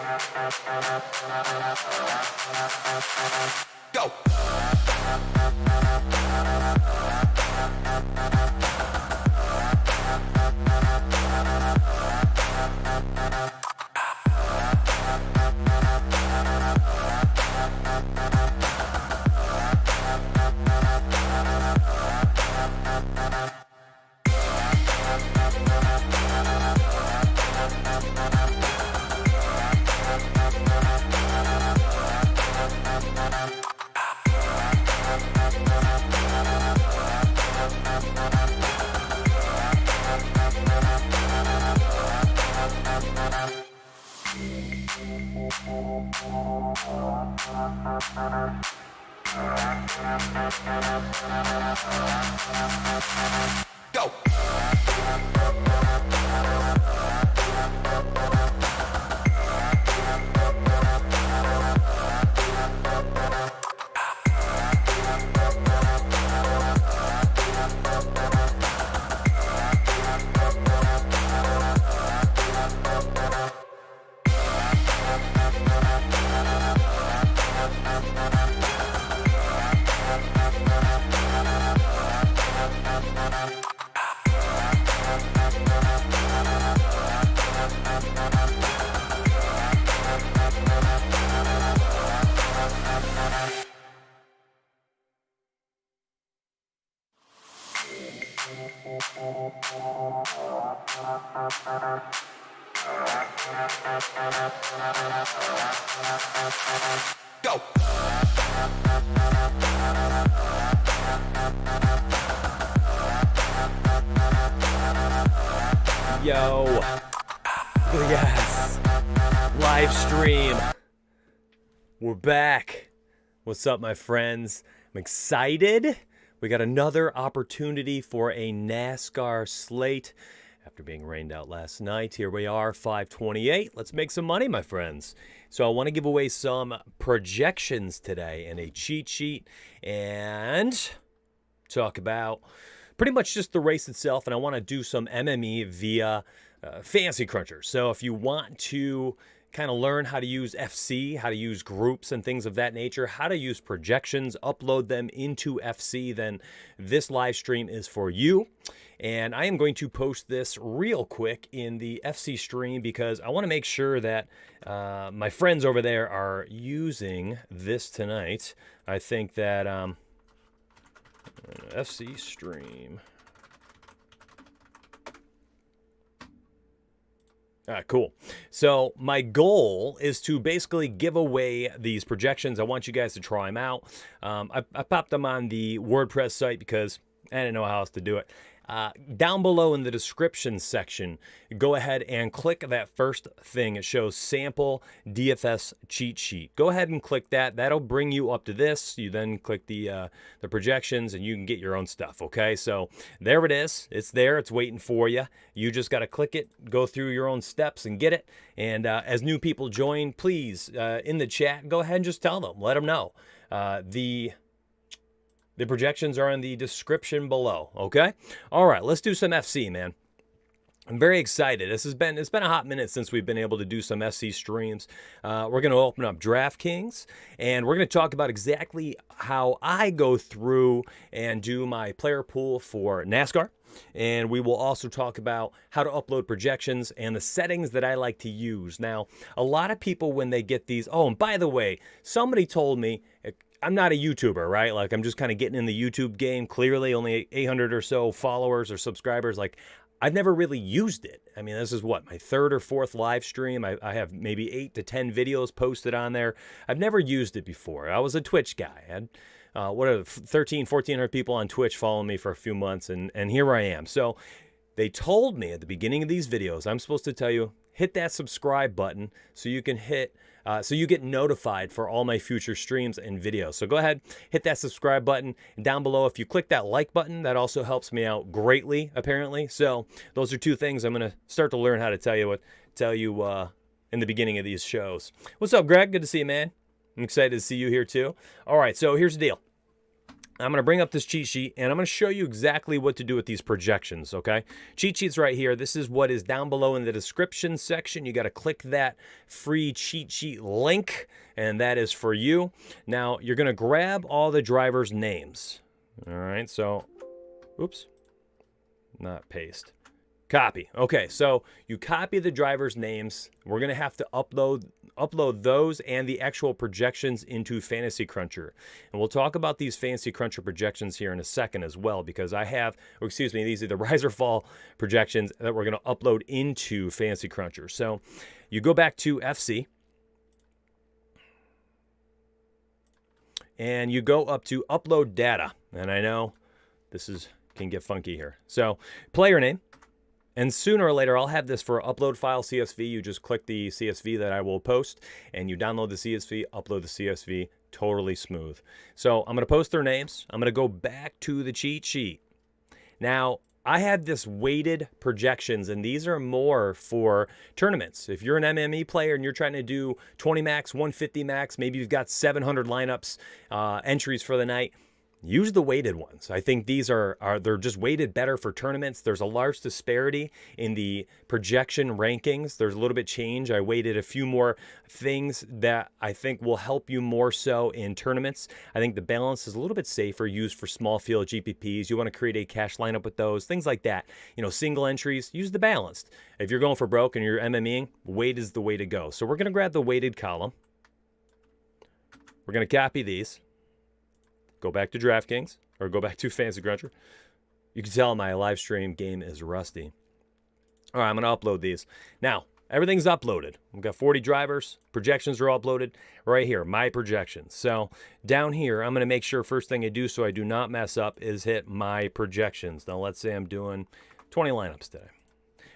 Go. Go. Go. Yo, yes, live stream. We're back. What's up, my friends? I'm excited. We got another opportunity for a NASCAR slate. After being rained out last night, here we are, 5:28. Let's make some money, my friends. So I want to give away some projections today and a cheat sheet and talk about pretty much just the race itself. And I want to do some MME via Fantasy Cruncher. So if you want to kind of learn how to use FC, how to use groups and things of that nature, how to use projections, upload them into FC, then this live stream is for you. And I am going to post this real quick in the FC stream because I want to make sure that my friends over there are using this tonight. I think that FC stream. Cool. So my goal is to basically give away these projections. I want you guys to try them out. I popped them on the WordPress site because I didn't know how else to do it. Down below in the description section, go ahead and click that first thing. It shows sample DFS cheat sheet. Go ahead and click that. That'll bring you up to this. You then click the projections and you can get your own stuff. Okay, so there it is. It's there. It's waiting for you. You just got to click it, go through your own steps and get it. And as new people join, please, in the chat, go ahead and just tell them. Let them know. The projections are in the description below, okay? All right, let's do some FC, man. I'm very excited. It's been a hot minute since we've been able to do some FC streams. We're going to open up DraftKings, and we're going to talk about exactly how I go through and do my player pool for NASCAR. And we will also talk about how to upload projections and the settings that I like to use. Now, a lot of people, when they get these... Oh, and by the way, somebody told me... I'm not a YouTuber, right? Like, I'm just kind of getting in the YouTube game. Clearly, only 800 or so followers or subscribers. Like, I've never really used it. I mean, this is what, my third or fourth live stream. I have maybe 8 to 10 videos posted on there. I've never used it before. I was a Twitch guy. I had, 1,400 people on Twitch following me for a few months, and here I am. So they told me at the beginning of these videos, I'm supposed to tell you, hit that subscribe button so you can so you get notified for all my future streams and videos. So go ahead, hit that subscribe button. And down below, if you click that like button, that also helps me out greatly, apparently. So those are 2 things I'm going to start to learn how to tell you in the beginning of these shows. What's up, Greg? Good to see you, man. I'm excited to see you here too. All right, so here's the deal. I'm going to bring up this cheat sheet and I'm going to show you exactly what to do with these projections, okay? Cheat sheets right here. This is what is down below in the description section. You got to click that free cheat sheet link, and that is for you. Now, you're going to grab all the drivers' names. All right, so, oops, not paste. Copy. Okay, so you copy the drivers' names. We're going to have to upload those and the actual projections into Fantasy Cruncher. And we'll talk about these Fantasy Cruncher projections here in a second as well, because I have, or excuse me, these are the rise or fall projections that we're going to upload into Fantasy Cruncher. So you go back to FC and you go up to upload data. And I know this can get funky here. So player name. And sooner or later, I'll have this for upload file CSV. You just click the CSV that I will post, and you download the CSV, upload the CSV, totally smooth. So I'm going to post their names. I'm going to go back to the cheat sheet. Now, I have this weighted projections, and these are more for tournaments. If you're an MME player and you're trying to do 20 max, 150 max, maybe you've got 700 lineups, entries for the night, use the weighted ones. I think these they're just weighted better for tournaments. There's a large disparity in the projection rankings. There's a little bit change. I weighted a few more things that I think will help you more so in tournaments. I think the balance is a little bit safer, used for small field GPPs. You want to create a cash lineup with those, things like that. You know, single entries, use the balanced. If you're going for broke and you're MMEing, weight is the way to go. So we're going to grab the weighted column. We're going to copy these. Go back to DraftKings, or go back to Fantasy Cruncher. You can tell my live stream game is rusty. All right, I'm going to upload these. Now, everything's uploaded. We've got 40 drivers. Projections are uploaded right here, my projections. So down here, I'm going to make sure first thing I do so I do not mess up is hit my projections. Now, let's say I'm doing 20 lineups today.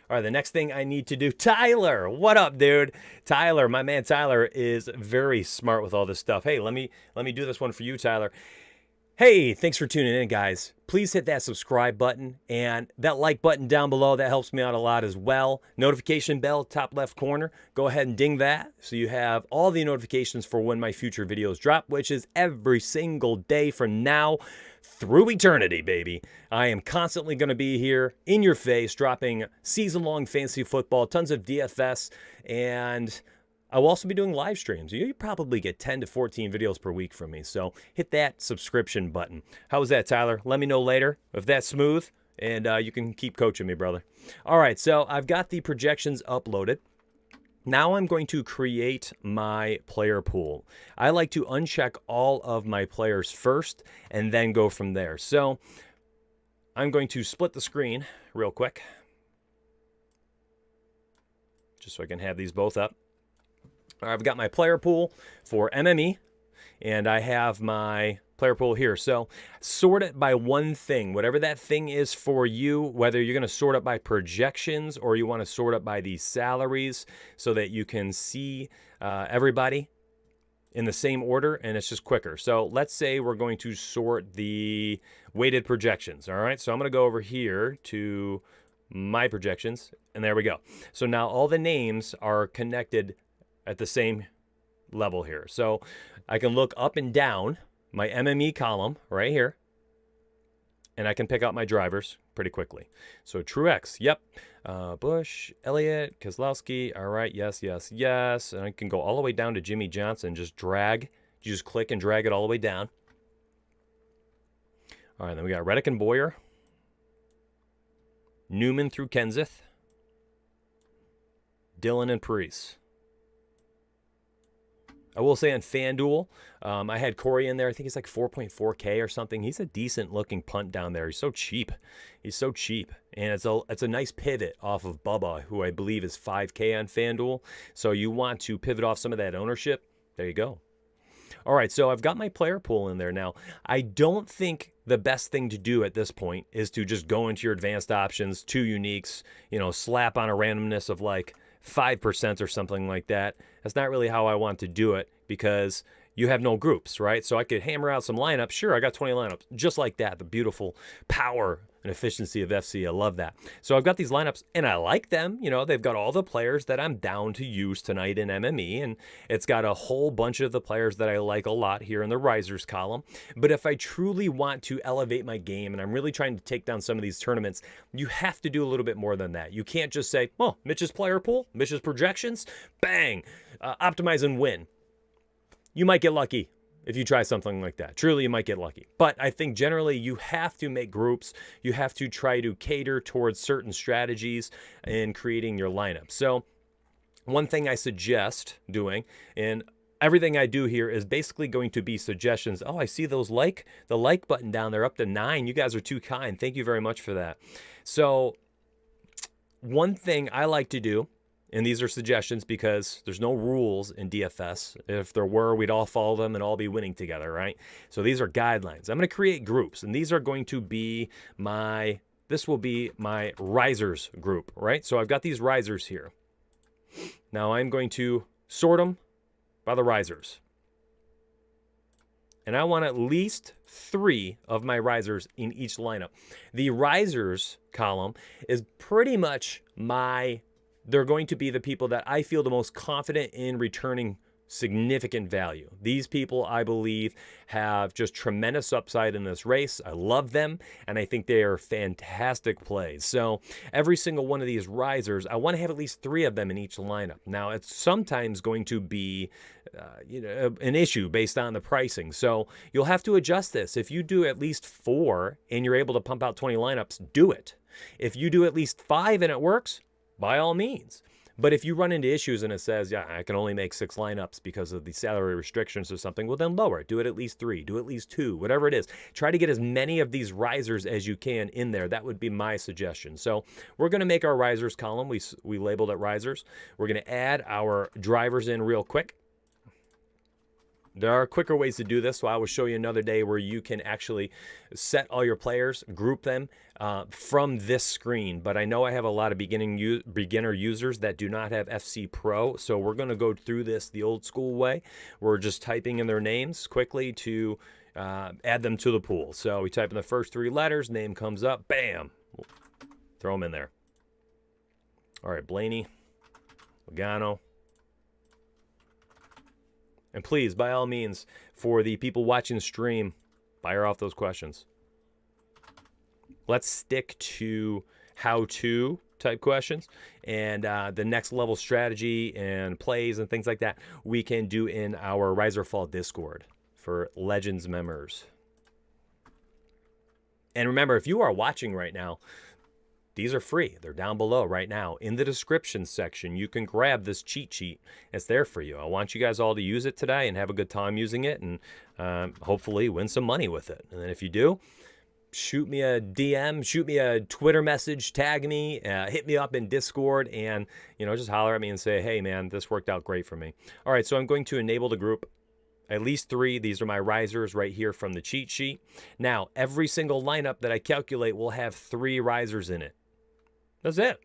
All right, the next thing I need to do, Tyler, what up, dude? Tyler, my man Tyler is very smart with all this stuff. Hey, let me do this one for you, Tyler. Hey, thanks for tuning in, guys. Please hit that subscribe button and that like button down below. That helps me out a lot as well. Notification bell, top left corner. Go ahead and ding that so you have all the notifications for when my future videos drop, which is every single day from now through eternity, baby. I am constantly going to be here in your face, dropping season-long fantasy football, tons of DFS, and I will also be doing live streams. You probably get 10 to 14 videos per week from me, so hit that subscription button. How was that, Tyler? Let me know later if that's smooth, and you can keep coaching me, brother. All right, so I've got the projections uploaded. Now I'm going to create my player pool. I like to uncheck all of my players first and then go from there. So I'm going to split the screen real quick, just so I can have these both up. I've got my player pool for MME, and I have my player pool here. So sort it by one thing, whatever that thing is for you, whether you're going to sort it by projections or you want to sort it by the salaries so that you can see everybody in the same order and it's just quicker. So let's say we're going to sort the weighted projections. All right, so I'm going to go over here to my projections, and there we go. So now all the names are connected at the same level here. So I can look up and down my MME column right here, and I can pick out my drivers pretty quickly. So Truex, yep. Bush, Elliott, Keselowski, all right, yes, yes, yes. And I can go all the way down to Jimmy Johnson, just drag. You just click and drag it all the way down. All right, then we got Reddick and Boyer, Newman through Kenseth, Dillon and Parise. I will say on FanDuel, I had Corey in there. I think he's like 4.4K or something. He's a decent looking punt down there. He's so cheap. He's so cheap. And it's a nice pivot off of Bubba, who I believe is 5K on FanDuel. So you want to pivot off some of that ownership. There you go. All right, so I've got my player pool in there now. I don't think the best thing to do at this point is to just go into your advanced options, 2 uniques, slap on a randomness of like 5% or something like that. That's not really how I want to do it because you have no groups, right? So I could hammer out some lineups. Sure, I got 20 lineups just like that. The beautiful power and efficiency of FC. I love that. So I've got these lineups, and I like them. You know, they've got all the players that I'm down to use tonight in MME, and it's got a whole bunch of the players that I like a lot here in the risers column. But if I truly want to elevate my game, and I'm really trying to take down some of these tournaments, you have to do a little bit more than that. You can't just say, oh, Mitch's player pool, Mitch's projections, bang, optimize and win. You might get lucky if you try something like that. Truly, you might get lucky. But I think generally you have to make groups. You have to try to cater towards certain strategies in creating your lineup. So one thing I suggest doing, and everything I do here is basically going to be suggestions. Oh, I see the like button down there up to 9. You guys are too kind. Thank you very much for that. So one thing I like to do, and these are suggestions because there's no rules in DFS. If there were, we'd all follow them and all be winning together, right? So these are guidelines. I'm going to create groups, and these are going to be this will be my risers group, right? So I've got these risers here. Now I'm going to sort them by the risers. And I want at least 3 of my risers in each lineup. The risers column is pretty much they're going to be the people that I feel the most confident in returning significant value. These people, I believe, have just tremendous upside in this race. I love them, and I think they are fantastic plays. So every single one of these risers, I want to have at least 3 of them in each lineup. Now, it's sometimes going to be an issue based on the pricing. So you'll have to adjust this. If you do at least 4 and you're able to pump out 20 lineups, do it. If you do at least 5 and it works, by all means. But if you run into issues and it says, yeah, I can only make 6 lineups because of the salary restrictions or something, well, then lower it. Do it at least 3. Do at least 2. Whatever it is. Try to get as many of these risers as you can in there. That would be my suggestion. So we're going to make our risers column. We labeled it risers. We're going to add our drivers in real quick. There are quicker ways to do this, so I will show you another day where you can actually set all your players, group them from this screen. But I know I have a lot of beginner users that do not have FC Pro, so we're going to go through this the old school way. We're just typing in their names quickly to add them to the pool. So we type in the first 3 letters, name comes up, bam, throw them in there. All right, Blaney, Logano. And please, by all means, for the people watching the stream, fire off those questions. Let's stick to how-to type questions, and the next level strategy and plays and things like that we can do in our Riser Fall Discord for Legends members. And remember, if you are watching right now, these are free. They're down below right now. In the description section, you can grab this cheat sheet. It's there for you. I want you guys all to use it today and have a good time using it, and hopefully win some money with it. And then if you do, shoot me a DM, shoot me a Twitter message, tag me, hit me up in Discord, and just holler at me and say, hey, man, this worked out great for me. All right, so I'm going to enable the group. At least 3. These are my risers right here from the cheat sheet. Now, every single lineup that I calculate will have 3 risers in it. That's it.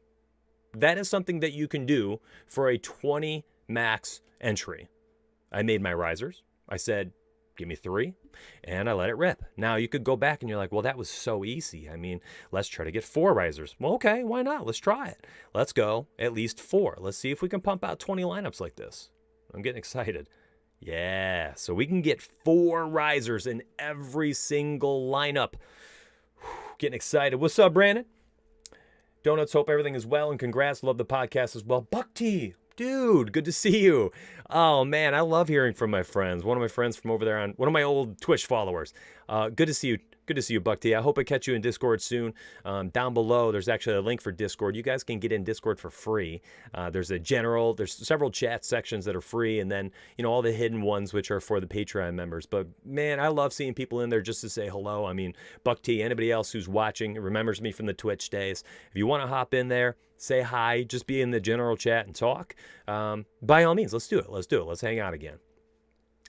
That is something that you can do for a 20 max entry. I made my risers. I said, give me 3, and I let it rip. Now, you could go back and you're like, well, that was so easy. I mean, let's try to get 4 risers. Well, okay, why not? Let's try it. Let's go at least 4. Let's see if we can pump out 20 lineups like this. I'm getting excited. Yeah, so we can get 4 risers in every single lineup. Getting excited. What's up, Brandon? Donuts, hope everything is well, and congrats. Love the podcast as well. Buck T, dude, good to see you. Oh, man, I love hearing from my friends. One of my friends from over there one of my old Twitch followers. Good to see you. Good to see you, Buck T. I hope I catch you in Discord soon. Down below, there's actually a link for Discord. You guys can get in Discord for free. There's several chat sections that are free, and then, all the hidden ones, which are for the Patreon members. But, man, I love seeing people in there just to say hello. I mean, Buck T, anybody else who's watching, remembers me from the Twitch days. If you want to hop in there, say hi, just be in the general chat and talk. By all means, let's do it. Let's hang out again.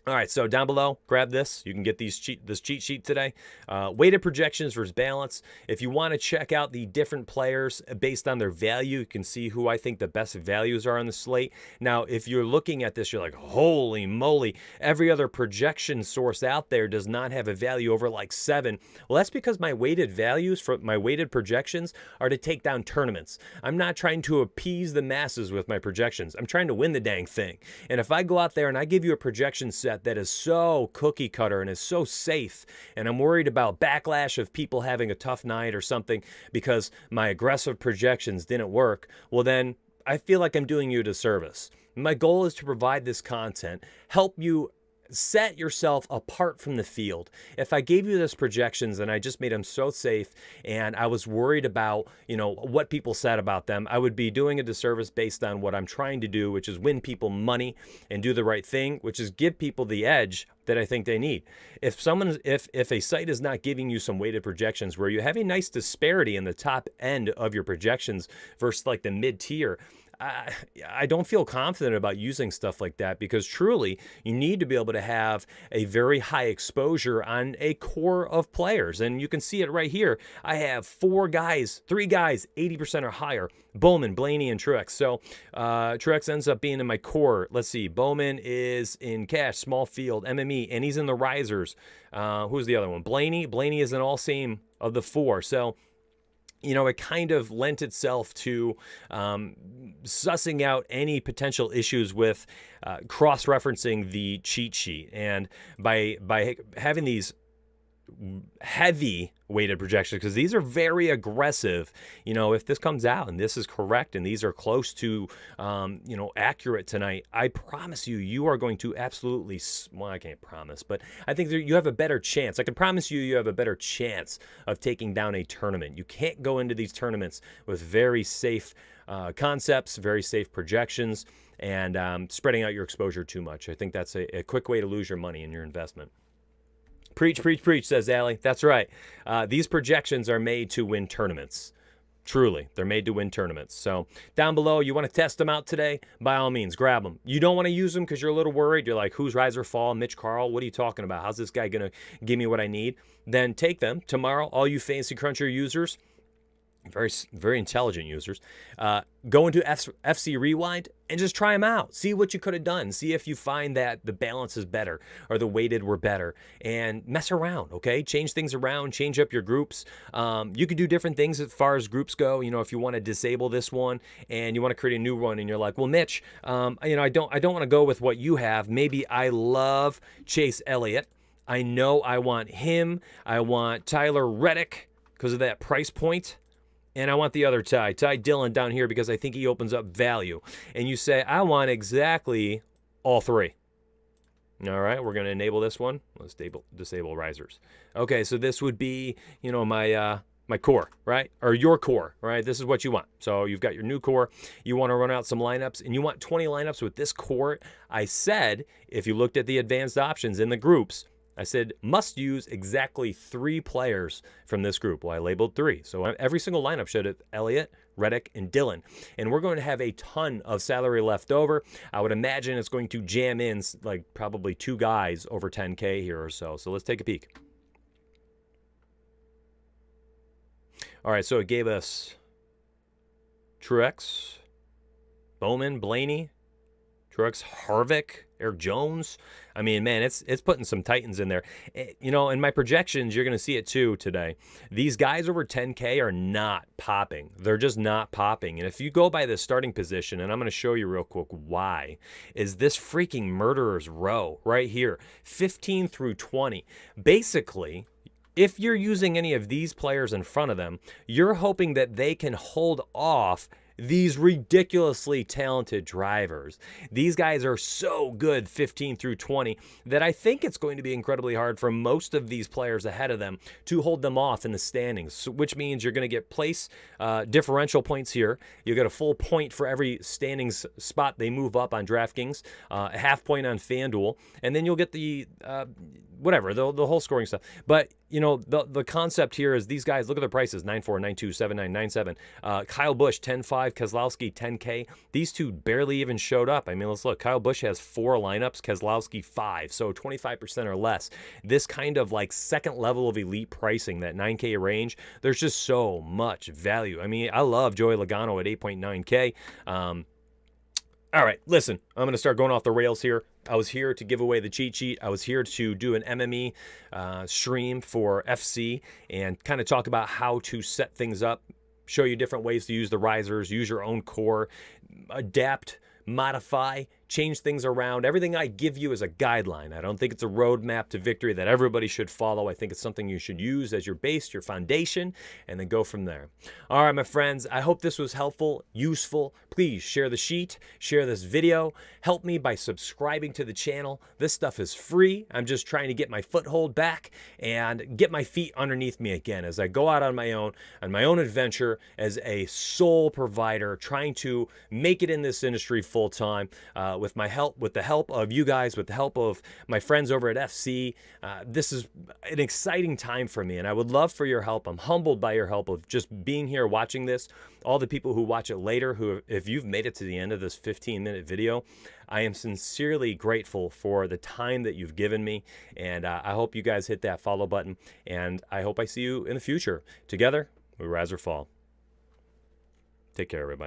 All right, so down below, grab this. You can get this cheat sheet today. Weighted projections versus balance. If you want to check out the different players based on their value, you can see who I think the best values are on the slate. Now, if you're looking at this, you're like, holy moly, every other projection source out there does not have a value over like 7. Well, that's because my weighted values for my weighted projections are to take down tournaments. I'm not trying to appease the masses with my projections. I'm trying to win the dang thing. And if I go out there and I give you a projection set that is so cookie cutter and is so safe, and I'm worried about backlash of people having a tough night or something because my aggressive projections didn't work, well then I feel like I'm doing you a disservice. My goal is to provide this content, help you set yourself apart from the field. If I gave you this projections and I just made them so safe and I was worried about, what people said about them, I would be doing a disservice based on what I'm trying to do, which is win people money and do the right thing, which is give people the edge that I think they need. If a site is not giving you some weighted projections where you have a nice disparity in the top end of your projections versus like the mid tier, I don't feel confident about using stuff like that, because truly you need to be able to have a very high exposure on a core of players. And you can see it right here. I have 3 guys, 80% or higher: Bowman, Blaney, and Truex. So Truex ends up being in my core. Let's see. Bowman is in cash, small field, MME, and he's in the risers. Who's the other one? Blaney. Blaney is in all same of the 4. So it kind of lent itself to sussing out any potential issues with cross-referencing the cheat sheet. And by having these heavy weighted projections, because these are very aggressive, if this comes out and this is correct and these are close to accurate tonight, I promise you are going to absolutely, well, I can't promise, but I think you have a better chance. I can promise you have a better chance of taking down a tournament. You can't go into these tournaments with very safe concepts, very safe projections, and spreading out your exposure too much. I think that's a quick way to lose your money in your investment. Preach, preach, preach, says Allie. That's right. These projections are made to win tournaments. Truly, they're made to win tournaments. So down below, you want to test them out today? By all means, grab them. You don't want to use them because you're a little worried. You're like, who's rise or fall? Mitch Carl? What are you talking about? How's this guy going to give me what I need? Then take them. Tomorrow, all you Fantasy Cruncher users, very, very intelligent users, go into FC Rewind and just try them out. See what you could have done. See if you find that the balance is better or the weighted were better, and mess around, okay? Change things around, change up your groups. You could do different things as far as groups go. If you want to disable this one and you want to create a new one and you're like, well, Mitch, I don't want to go with what you have. Maybe I love Chase Elliott. I know I want him. I want Tyler Reddick because of that price point. And I want the other Ty Dillon down here because I think he opens up value. And you say, I want exactly all 3. All right, we're going to enable this one. Let's disable risers. Okay, so this would be, my core, right? Or your core, right? This is what you want. So you've got your new core. You want to run out some lineups, and you want 20 lineups with this core. I said, if you looked at the advanced options in the groups, I said must use exactly 3 players from this group. Well, I labeled 3. So every single lineup should have Elliott, Reddick, and Dillon. And we're going to have a ton of salary left over. I would imagine it's going to jam in like probably 2 guys over 10K here or so. So let's take a peek. All right, so it gave us Truex, Bowman, Blaney, Truex, Harvick, Eric Jones. I mean, man, it's putting some Titans in there. In my projections, you're going to see it too today. These guys over 10K are not popping. They're just not popping. And if you go by the starting position, and I'm going to show you real quick why, is this freaking murderer's row right here, 15 through 20. Basically, if you're using any of these players in front of them, you're hoping that they can hold off these ridiculously talented drivers. These guys are so good 15 through 20 that I think it's going to be incredibly hard for most of these players ahead of them to hold them off in the standings, which means you're going to get place differential points here. You get a full point for every standings spot they move up on DraftKings, a half point on FanDuel, and then you'll get the whatever, the whole scoring stuff. But the concept here is these guys, look at their prices: 9.4, 9.2, 7.9, 9.7. Kyle Busch 10.5, 25, Keselowski 10K. These two barely even showed up. I mean, let's look. Kyle Busch has 4 lineups, Keselowski 5, so 25% or less. This kind of like second level of elite pricing, that 9K range, there's just so much value. I mean, I love Joey Logano at 8.9K. All right, listen, I'm going to start going off the rails here. I was here to give away the cheat sheet. I was here to do an MME stream for FC and kind of talk about how to set things up, show you different ways to use the risers, use your own core, adapt, modify, change things around. Everything I give you is a guideline. I don't think it's a roadmap to victory that everybody should follow. I think it's something you should use as your base, your foundation, and then go from there. All right, my friends, I hope this was helpful, useful. Please share the sheet, share this video. Help me by subscribing to the channel. This stuff is free. I'm just trying to get my foothold back and get my feet underneath me again as I go out on my own adventure as a sole provider, trying to make it in this industry full time. With the help of you guys, with the help of my friends over at FC. This is an exciting time for me, and I would love for your help. I'm humbled by your help of just being here watching this. All the people who watch it later, who, if you've made it to the end of this 15-minute video, I am sincerely grateful for the time that you've given me, and I hope you guys hit that follow button, and I hope I see you in the future. Together, we rise or fall. Take care, everybody.